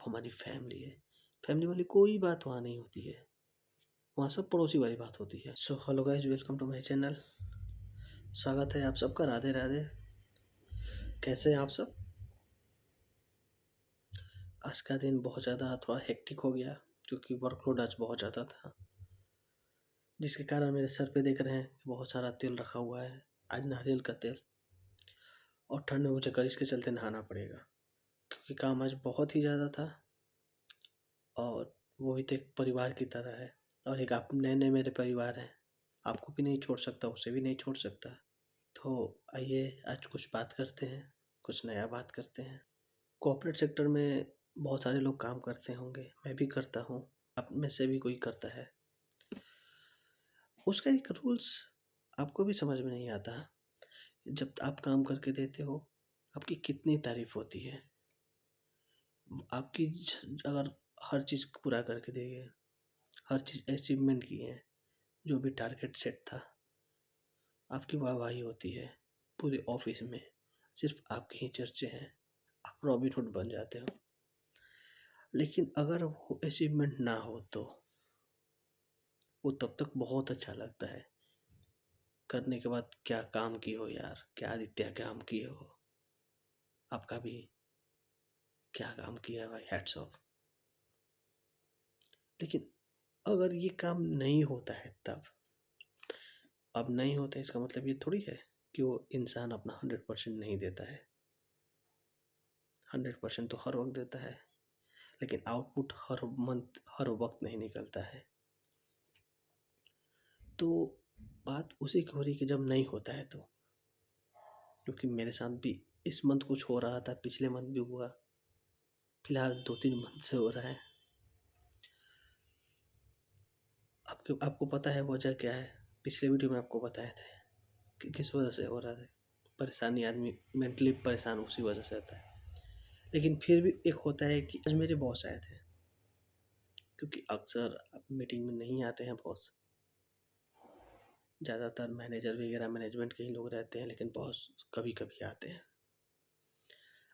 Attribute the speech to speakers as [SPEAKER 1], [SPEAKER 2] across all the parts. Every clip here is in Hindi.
[SPEAKER 1] हमारी फैमिली है। फैमिली वाली कोई बात वहाँ नहीं होती है, वहाँ सब पड़ोसी वाली बात होती है। So hello guys, welcome to my channel. स्वागत है आप सबका। राधे राधे। कैसे हैं आप सब? आज का दिन बहुत ज़्यादा थोड़ा हेक्टिक हो गया क्योंकि वर्कलोड आज बहुत ज़्यादा था, जिसके कारण मेरे सर पे देख रहे हैं कि बहुत सारा तेल रखा हुआ है। आज नारियल का तेल, और ठंड में मुझे गरिश के चलते नहाना पड़ेगा क्योंकि काम आज बहुत ही ज़्यादा था। और वो भी तो एक परिवार की तरह है, और एक आप नए मेरे परिवार हैं। आपको भी नहीं छोड़ सकता, उसे भी नहीं छोड़ सकता। तो आइए आज कुछ बात करते हैं, कुछ नया बात करते हैं। कॉर्पोरेट सेक्टर में बहुत सारे लोग काम करते होंगे, मैं भी करता हूँ, आप में से भी कोई करता है। उसका एक रूल्स आपको भी समझ में नहीं आता। जब आप काम करके देते हो, आपकी कितनी तारीफ होती है। आपकी अगर हर चीज़ पूरा करके दिए, हर चीज़ अचीवमेंट किए हैं, जो भी टारगेट सेट था, आपकी वाहवाही होती है। पूरे ऑफिस में सिर्फ आपके ही चर्चे हैं, आप रॉबिनहुड बन जाते हो। लेकिन अगर वो अचीवमेंट ना हो तो वो तब तक बहुत अच्छा लगता है। करने के बाद क्या काम किए हो यार, क्या आदित्य काम किए हो, आपका भी क्या काम किया है भाई, हैट्स ऑफ। लेकिन अगर ये काम नहीं होता है तब, अब नहीं होता है इसका मतलब ये थोड़ी है कि वो इंसान अपना 100% नहीं देता है। 100% तो हर वक्त देता है, लेकिन आउटपुट हर मंथ हर वक्त नहीं निकलता है। तो बात उसी की हो रही कि जब नहीं होता है तो, क्योंकि मेरे साथ भी इस मंथ कुछ हो रहा था, पिछले मंथ भी हुआ, फिलहाल 2-3 मंथ से हो रहा है। आपको पता है वजह क्या है? पिछले वीडियो में आपको बताया था कि किस वजह से हो रहा था। परेशानी, आदमी मेंटली परेशान उसी वजह से होता है। लेकिन फिर भी एक होता है कि आज मेरे बॉस आए थे, क्योंकि अक्सर मीटिंग में नहीं आते हैं बॉस। ज़्यादातर मैनेजर वगैरह मैनेजमेंट के ही लोग रहते हैं, लेकिन बॉस कभी कभी आते हैं।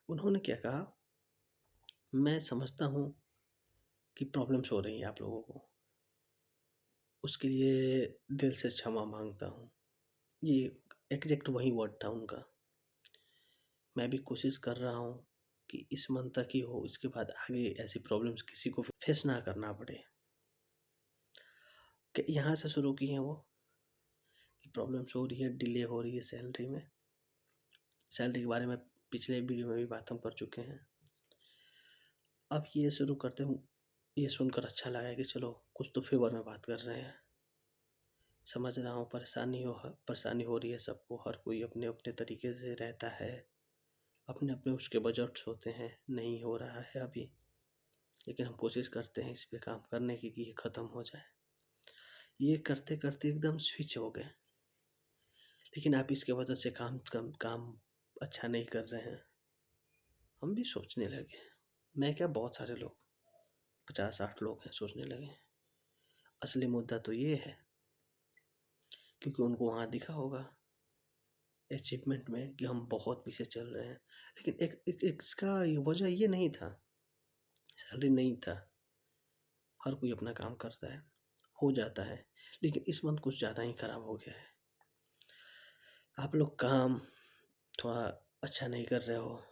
[SPEAKER 1] उन्होंने क्या कहा, मैं समझता हूँ कि प्रॉब्लम्स हो रही हैं आप लोगों को, उसके लिए दिल से क्षमा मांगता हूँ। ये एग्जैक्ट वही वर्ड था उनका। मैं भी कोशिश कर रहा हूँ कि इस मंथ तक ही हो, इसके बाद आगे ऐसी प्रॉब्लम्स किसी को फेस ना करना पड़े। कि यहाँ से शुरू की हैं वो कि प्रॉब्लम्स हो रही है, डिले हो रही है सैलरी में। सैलरी के बारे में पिछले वीडियो में भी बात हम कर चुके हैं। अब ये शुरू करते हूँ, ये सुनकर अच्छा लगा कि चलो कुछ तो फेवर में बात कर रहे हैं। समझ रहा हूँ परेशानी हो रही है सबको, हर कोई अपने अपने तरीके से रहता है, अपने अपने उसके बजट्स होते हैं। नहीं हो रहा है अभी, लेकिन हम कोशिश करते हैं इस पे काम करने की कि ये ख़त्म हो जाए। ये करते करते एकदम स्विच हो गए, लेकिन आप इसके वजह से काम अच्छा नहीं कर रहे हैं। हम भी सोचने लगे, मैं क्या बहुत सारे लोग, 50-60 लोग हैं, सोचने लगे असली मुद्दा तो ये है। क्योंकि उनको वहाँ दिखा होगा अचीवमेंट में कि हम बहुत पीछे चल रहे हैं, लेकिन इसका वजह ये नहीं था, सैलरी नहीं था। हर कोई अपना काम करता है, हो जाता है, लेकिन इस मंथ कुछ ज़्यादा ही ख़राब हो गया है। आप लोग काम थोड़ा अच्छा नहीं कर रहे हो,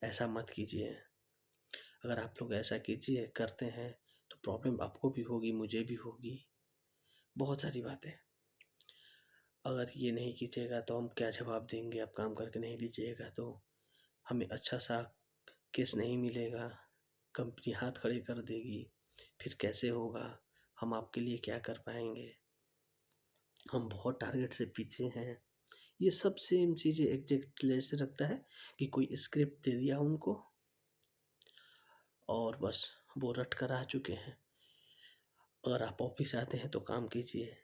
[SPEAKER 1] ऐसा मत कीजिए। अगर आप लोग ऐसा कीजिए, करते हैं, तो प्रॉब्लम आपको भी होगी, मुझे भी होगी, बहुत सारी बातें। अगर ये नहीं कीजिएगा तो हम क्या जवाब देंगे? आप काम करके नहीं दीजिएगा तो हमें अच्छा सा केस नहीं मिलेगा, कंपनी हाथ खड़े कर देगी, फिर कैसे होगा? हम आपके लिए क्या कर पाएंगे? हम बहुत टारगेट से पीछे हैं। ये सब सेम चीज़ें एग्जैक्ट जैसे लगता है कि कोई स्क्रिप्ट दे दिया उनको और बस वो रट कर आ चुके हैं। अगर आप ऑफिस आते हैं तो काम कीजिए,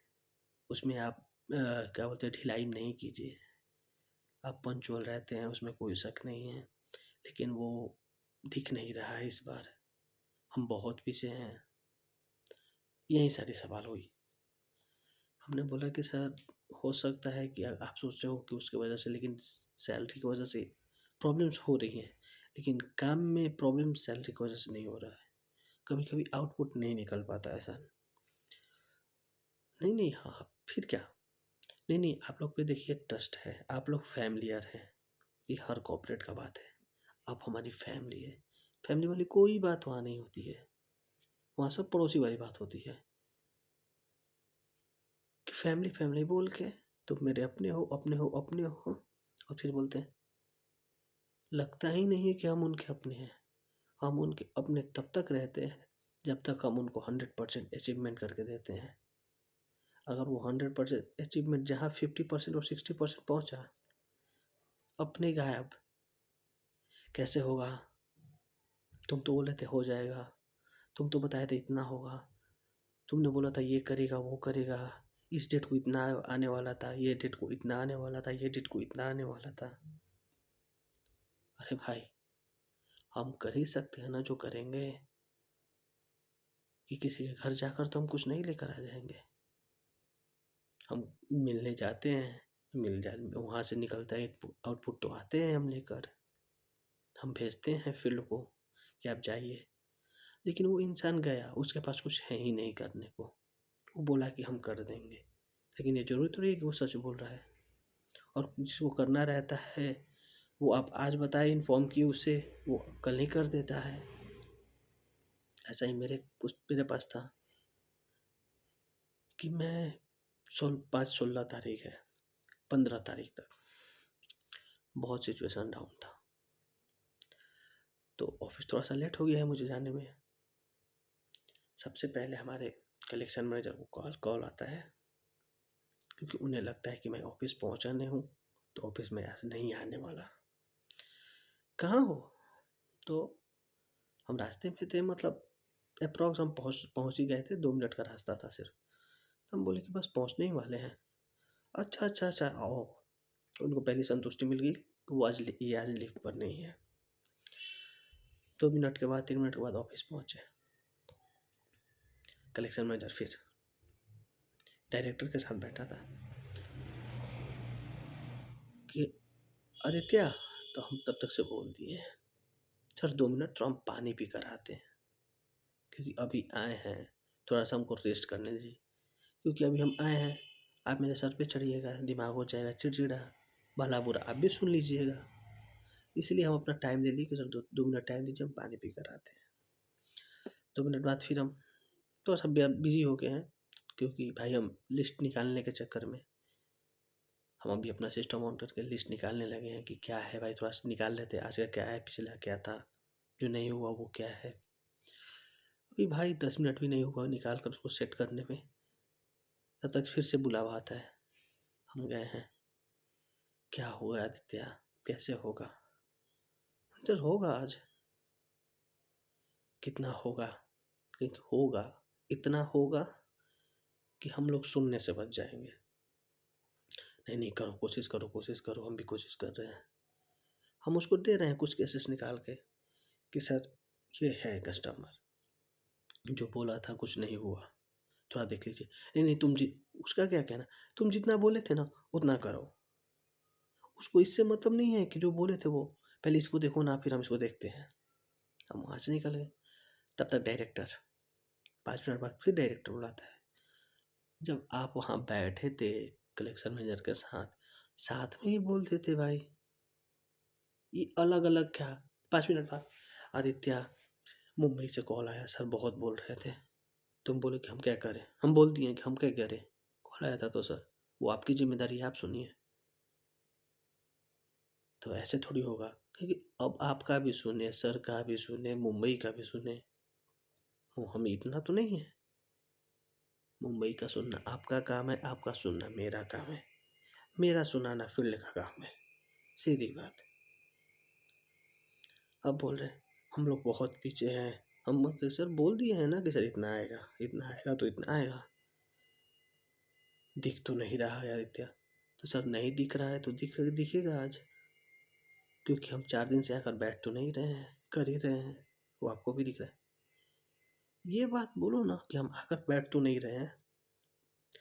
[SPEAKER 1] उसमें आप क्या बोलते हैं, ढिलाई नहीं कीजिए। आप पंचुअल रहते हैं, उसमें कोई शक नहीं है, लेकिन वो दिख नहीं रहा है इस बार। हम बहुत पीछे हैं। यही सारी सवाल हुई। हमने बोला कि सर, हो सकता है कि आप सोच रहे हो कि उसकी वजह से, लेकिन सैलरी की वजह से प्रॉब्लम्स हो रही हैं, लेकिन काम में प्रॉब्लम सैलरी की वजह से नहीं हो रहा है। कभी कभी आउटपुट नहीं निकल पाता है सर। नहीं नहीं, हाँ हाँ, फिर क्या। नहीं नहीं, आप लोग पे देखिए ट्रस्ट है, आप लोग फैमिलियर हैं, ये हर कॉर्पोरेट का बात है। आप हमारी फैमिली है, फैमिली वाली कोई बात वहाँ नहीं होती है, वहाँ सब पड़ोसी वाली बात होती है कि फैमिली फैमिली बोल के तुम मेरे अपने हो अपने हो अपने हो, और फिर बोलते हैं लगता ही नहीं है कि हम उनके अपने हैं। हम उनके अपने तब तक रहते हैं जब तक हम उनको 100% अचीवमेंट करके देते हैं। अगर वो 100% अचीवमेंट जहाँ 50% और 60% पहुँचा, अपने गायब। कैसे होगा? तुम तो बोले थे हो जाएगा, तुम तो बताए थे इतना होगा, तुमने बोला था ये करेगा वो करेगा, इस डेट को इतना आने वाला था, ये डेट को इतना आने वाला था, ये डेट को इतना आने वाला था। अरे भाई, हम कर ही सकते हैं ना जो करेंगे, कि किसी के घर जाकर तो हम कुछ नहीं लेकर आ जाएंगे। हम मिलने जाते हैं, वहाँ से निकलता है आउटपुट तो आते हैं हम लेकर, हम भेजते हैं फील्ड को कि आप जाइए। लेकिन वो इंसान गया, उसके पास कुछ है ही नहीं करने को, वो बोला कि हम कर देंगे, लेकिन ये जरूरी थोड़ी है कि वो सच बोल रहा है। और जिसको करना रहता है वो आप आज बताए, इन्फॉर्म किए उसे, वो कल नहीं कर देता है। ऐसा ही मेरे पास था कि मैं 16 तारीख है, 15 तारीख तक बहुत सिचुएशन डाउन था, तो ऑफिस थोड़ा सा लेट हो गया है मुझे जाने में। सबसे पहले हमारे कलेक्शन मैनेजर को कॉल आता है, क्योंकि उन्हें लगता है कि मैं ऑफिस पहुंचा नहीं हूँ, तो ऑफिस में आज नहीं आने वाला। कहाँ हो? तो हम रास्ते में थे, मतलब अप्रॉक्स हम पहुँच ही गए थे, 2 मिनट का रास्ता था सिर्फ। तो हम बोले कि बस पहुँचने ही वाले हैं। अच्छा अच्छा अच्छा, आओ। उनको पहली संतुष्टि मिल गई कि वो ये आज लिफ्ट पर नहीं है। 2 मिनट के बाद 3 मिनट के बाद ऑफिस पहुँचे। कलेक्शन मैनेजर फिर डायरेक्टर के साथ बैठा था कि आदित्य, तो हम तब तक से बोल दिए सर 2 मिनट तो हम पानी पी कर आते हैं, क्योंकि अभी आए हैं, थोड़ा सा हमको रेस्ट करने दीजिए, क्योंकि अभी हम आए हैं, आप मेरे सर पे चढ़िएगा, दिमाग हो जाएगा चिड़चिड़ा, भला बुरा आप भी सुन लीजिएगा। इसलिए हम अपना टाइम ले लिए कि सर 2 मिनट टाइम दीजिए, हम पानी पी कर आते हैं। 2 मिनट बाद फिर हम थोड़ा सा बिजी हो गए हैं, क्योंकि भाई हम लिस्ट निकालने के चक्कर में हम अभी अपना सिस्टम ऑन करके लिस्ट निकालने लगे हैं कि क्या है भाई, थोड़ा सा निकाल लेते हैं, आज का क्या है, पिछला क्या था, जो नहीं हुआ वो क्या है। अभी भाई 10 मिनट भी नहीं हुआ निकाल कर उसको सेट करने में, तब तक फिर से बुलावा आता है। हम गए हैं। क्या हुआ आदित्य, कैसे होगा? सर होगा आज। कितना होगा? क्योंकि होगा, इतना होगा कि हम लोग सुनने से बच जाएंगे। नहीं नहीं, करो कोशिश करो कोशिश करो, हम भी कोशिश कर रहे हैं। हम उसको दे रहे हैं कुछ केसेस निकाल के कि सर ये है कस्टमर जो बोला था कुछ नहीं हुआ, थोड़ा देख लीजिए। नहीं नहीं, उसका क्या कहना, तुम जितना बोले थे ना उतना करो। उसको इससे मतलब नहीं है कि जो बोले थे वो, पहले इसको देखो ना, फिर हम इसको देखते हैं। हम वहाँ से निकल गए। तब तक डायरेक्टर 5 मिनट बाद फिर डायरेक्टर बुलाता है। जब आप वहाँ बैठे थे कलेक्शन मैनेजर के साथ, साथ में ही बोलते थे भाई, ये अलग अलग क्या। 5 मिनट बाद आदित्य, मुंबई से कॉल आया सर, बहुत बोल रहे थे। तुम बोले कि हम क्या करें, हम बोल दिए कि हम क्या करें, कॉल आया था तो सर वो आपकी जिम्मेदारी है, आप सुनिए। तो ऐसे थोड़ी होगा, क्योंकि अब आपका भी सुने, सर का भी सुने, मुंबई का भी सुने, हम इतना तो नहीं है। मुंबई का सुनना आपका काम है, आपका सुनना मेरा काम है, मेरा सुनाना फील्ड का काम है, सीधी बात। अब बोल रहे हम लोग बहुत पीछे हैं, हम मतलब सर बोल दिए हैं ना कि सर इतना आएगा, इतना आएगा तो इतना आएगा। दिख तो नहीं रहा है आदित्य। तो सर नहीं दिख रहा है तो दिखेगा आज, क्योंकि हम 4 दिन से आकर बैठ तो नहीं रहे हैं, कर ही रहे हैं, वो आपको भी दिख रहा है। ये बात बोलो ना कि हम आकर बैठ तो नहीं रहे हैं।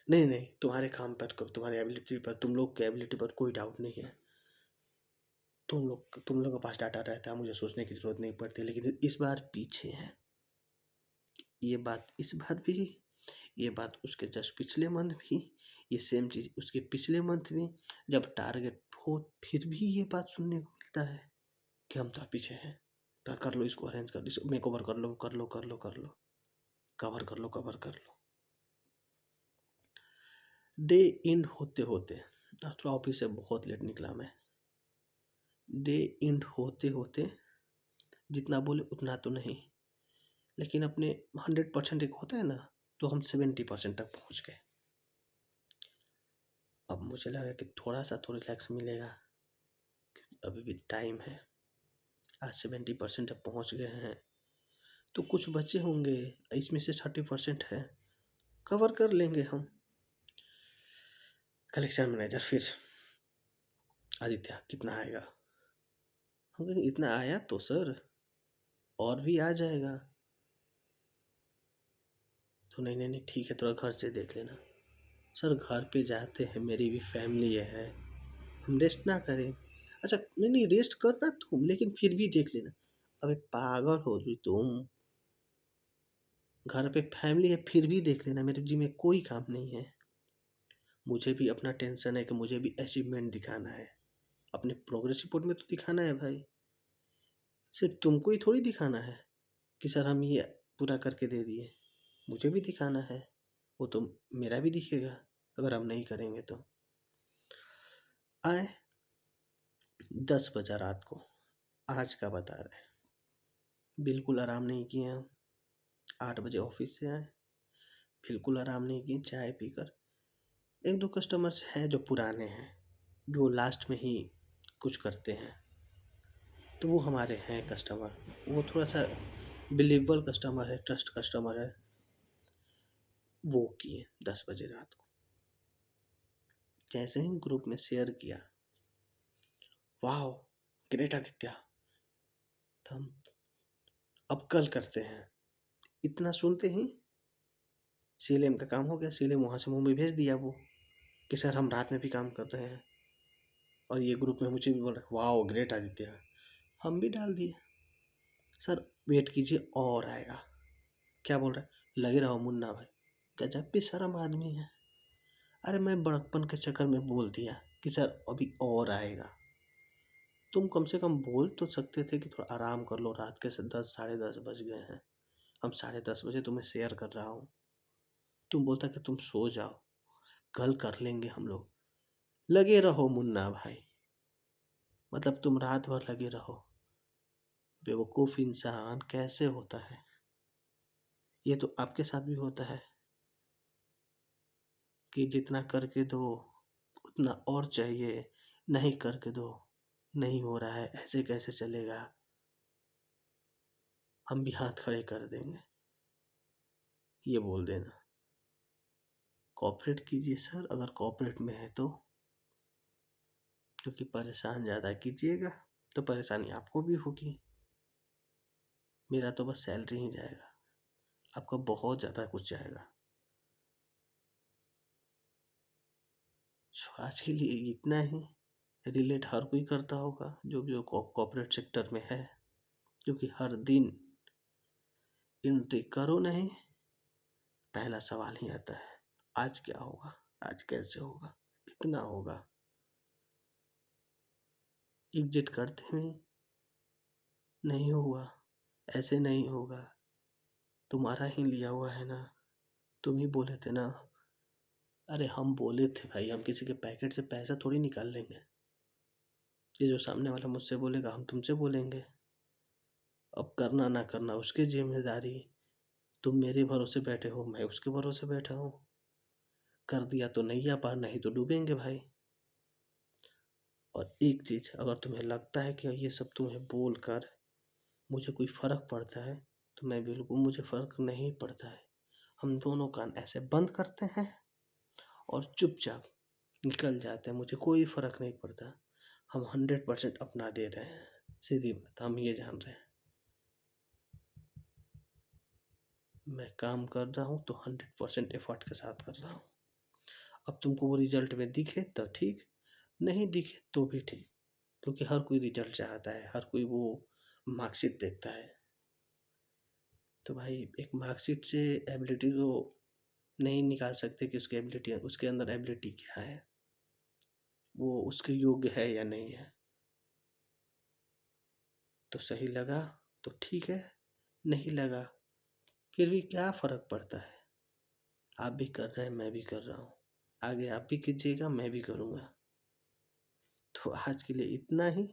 [SPEAKER 1] नहीं नहीं, तुम्हारे काम पर, तुम्हारी एबिलिटी पर, तुम लोग की एबिलिटी पर कोई डाउट नहीं है। तुम लोग के पास डाटा रहता है, मुझे सोचने की ज़रूरत नहीं पड़ती, लेकिन इस बार पीछे हैं। ये बात इस बार भी, ये बात उसके जस्ट पिछले मंथ भी, ये सेम चीज़ उसके पिछले मंथ भी। जब टारगेट हो फिर भी ये बात सुनने को मिलता है कि हम तो पीछे हैं, तो कर लो इसको, अरेंज कर लो, इसको मेकओवर कर लो, कर लो, कर लो, कर लो, कवर कर लो, कवर कर लो। डे एंड होते होते, थोड़ा ऑफिस से बहुत लेट निकला मैं। डे एंड होते होते जितना बोले उतना तो नहीं, लेकिन अपने 100% एक होता है ना, तो हम 70% तक पहुंच गए। अब मुझे लगा कि थोड़ा सा तो रिलैक्स मिलेगा, क्योंकि अभी भी टाइम है। आज 70% तक पहुंच गए हैं, तो कुछ बचे होंगे, इसमें से 30% है, कवर कर लेंगे हम। कलेक्शन मैनेजर फिर, आदित्य कितना आएगा? हम कहेंगे इतना आया तो सर और भी आ जाएगा। तो नहीं नहीं नहीं ठीक है, थोड़ा घर से देख लेना। सर घर पे जाते हैं, मेरी भी फैमिली है, हम रेस्ट ना करें? अच्छा नहीं नहीं रेस्ट करना तुम, लेकिन फिर भी देख लेना। अबे पागल हो रही तुम? घर पे फैमिली है फिर भी देख लेना, मेरे जी में कोई काम नहीं है। मुझे भी अपना टेंशन है कि मुझे भी अचीवमेंट दिखाना है, अपने प्रोग्रेस रिपोर्ट में तो दिखाना है भाई। सिर्फ तुमको ही थोड़ी दिखाना है कि सर हम ये पूरा करके दे दिए, मुझे भी दिखाना है। वो तो मेरा भी दिखेगा अगर हम नहीं करेंगे तो। आए 10 बजा रात को, आज का बता रहे हैं, बिल्कुल आराम नहीं किए हम। 8 बजे ऑफिस से आए, बिल्कुल आराम नहीं किए, चाय पीकर। एक दो कस्टमर्स हैं जो पुराने हैं, जो लास्ट में ही कुछ करते हैं, तो वो हमारे हैं कस्टमर, वो थोड़ा सा बिलीवेबल कस्टमर है, ट्रस्ट कस्टमर है। वो किए 10 बजे रात को, जैसे ही ग्रुप में शेयर किया, वाह ग्रेट आदित्य, तो हम अब कल करते हैं। इतना सुनते ही सीएलएम का काम हो गया, सीएलएम वहाँ से मुंबई भेज दिया वो कि सर हम रात में भी काम कर रहे हैं। और ये ग्रुप में मुझे भी बोल रहा है वाह ग्रेट आदित्य, हम भी डाल दिए। सर वेट कीजिए और आएगा। क्या बोल रहा है? लगे रहो मुन्ना भाई, गजब बेशरम आदमी है। अरे मैं बड़कपन के चक्कर में बोल दिया कि सर अभी और आएगा। तुम कम से कम बोल तो सकते थे कि थोड़ा आराम कर लो, रात के 10 साढ़े 10 बज गए हैं, हम 10:30 बजे तुम्हें शेयर कर रहा हूँ, तुम बोलता कि तुम सो जाओ, कल कर लेंगे हम लोग। लगे रहो मुन्ना भाई, मतलब तुम रात भर लगे रहो। बेवकूफ़ इंसान कैसे होता है? ये तो आपके साथ भी होता है कि जितना करके दो उतना और चाहिए, नहीं करके दो, नहीं हो रहा है, ऐसे कैसे चलेगा, हम भी हाथ खड़े कर देंगे। ये बोल देना, कॉपरेट कीजिए सर अगर कॉपरेट में है तो, क्योंकि परेशान ज़्यादा कीजिएगा तो परेशानी आपको भी होगी। मेरा तो बस सैलरी ही जाएगा, आपका बहुत ज़्यादा कुछ जाएगा। सो आज के लिए इतना ही। रिलेट हर कोई करता होगा जो जो कॉपरेट सेक्टर में है, क्योंकि हर दिन एंट्री करो नहीं, पहला सवाल ही आता है आज क्या होगा, आज कैसे होगा, कितना होगा। एग्जिट करते में नहीं हुआ, ऐसे नहीं होगा, तुम्हारा ही लिया हुआ है ना, तुम ही बोले थे ना। अरे हम बोले थे भाई, हम किसी के पैकेट से पैसा थोड़ी निकाल लेंगे। ये जो सामने वाला मुझसे बोलेगा हम तुमसे बोलेंगे। अब करना ना करना उसकी जिम्मेदारी। तुम मेरे भरोसे बैठे हो, मैं उसके भरोसे बैठा हूँ। कर दिया तो नैया पार, नहीं तो डूबेंगे भाई। और एक चीज़, अगर तुम्हें लगता है कि ये सब तुम्हें बोल कर मुझे कोई फ़र्क पड़ता है, तो मैं बिल्कुल, मुझे फ़र्क नहीं पड़ता है। हम दोनों कान ऐसे बंद करते हैं और चुपचाप निकल जाते हैं, मुझे कोई फ़र्क नहीं पड़ता। हम 100% अपना दे रहे हैं, सीधी बात, हम ये जान रहे हैं। मैं काम कर रहा हूँ तो 100% एफर्ट के साथ कर रहा हूँ। अब तुमको वो रिजल्ट में दिखे तो ठीक, नहीं दिखे तो भी ठीक, क्योंकि हर कोई रिजल्ट चाहता है, हर कोई वो मार्कशीट देखता है। तो भाई एक मार्कशीट से एबिलिटी को नहीं निकाल सकते कि उसकी एबिलिटी, उसके अंदर एबिलिटी क्या है, वो उसके योग्य है या नहीं है। तो सही लगा तो ठीक है, नहीं लगा फिर भी क्या फ़र्क पड़ता है। आप भी कर रहे हैं, मैं भी कर रहा हूँ, आगे आप भी कीजिएगा, मैं भी करूँगा। तो आज के लिए इतना ही।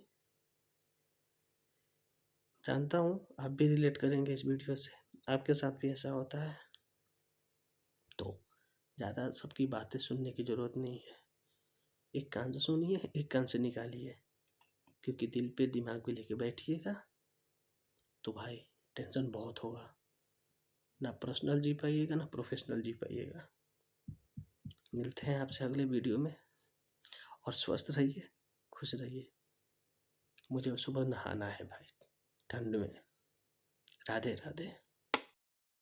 [SPEAKER 1] जानता हूँ आप भी रिलेट करेंगे इस वीडियो से, आपके साथ भी ऐसा होता है। तो ज़्यादा सबकी बातें सुनने की ज़रूरत नहीं है, एक कान से सुनिए, एक कान से निकालिए, क्योंकि दिल पे दिमाग भी लेके बैठिएगा तो भाई टेंशन बहुत होगा, ना पर्सनल जी पाइएगा ना प्रोफेशनल जी पाइएगा। मिलते हैं आपसे अगले वीडियो में, और स्वस्थ रहिए, खुश रहिए। मुझे सुबह नहाना है भाई ठंड में। राधे राधे।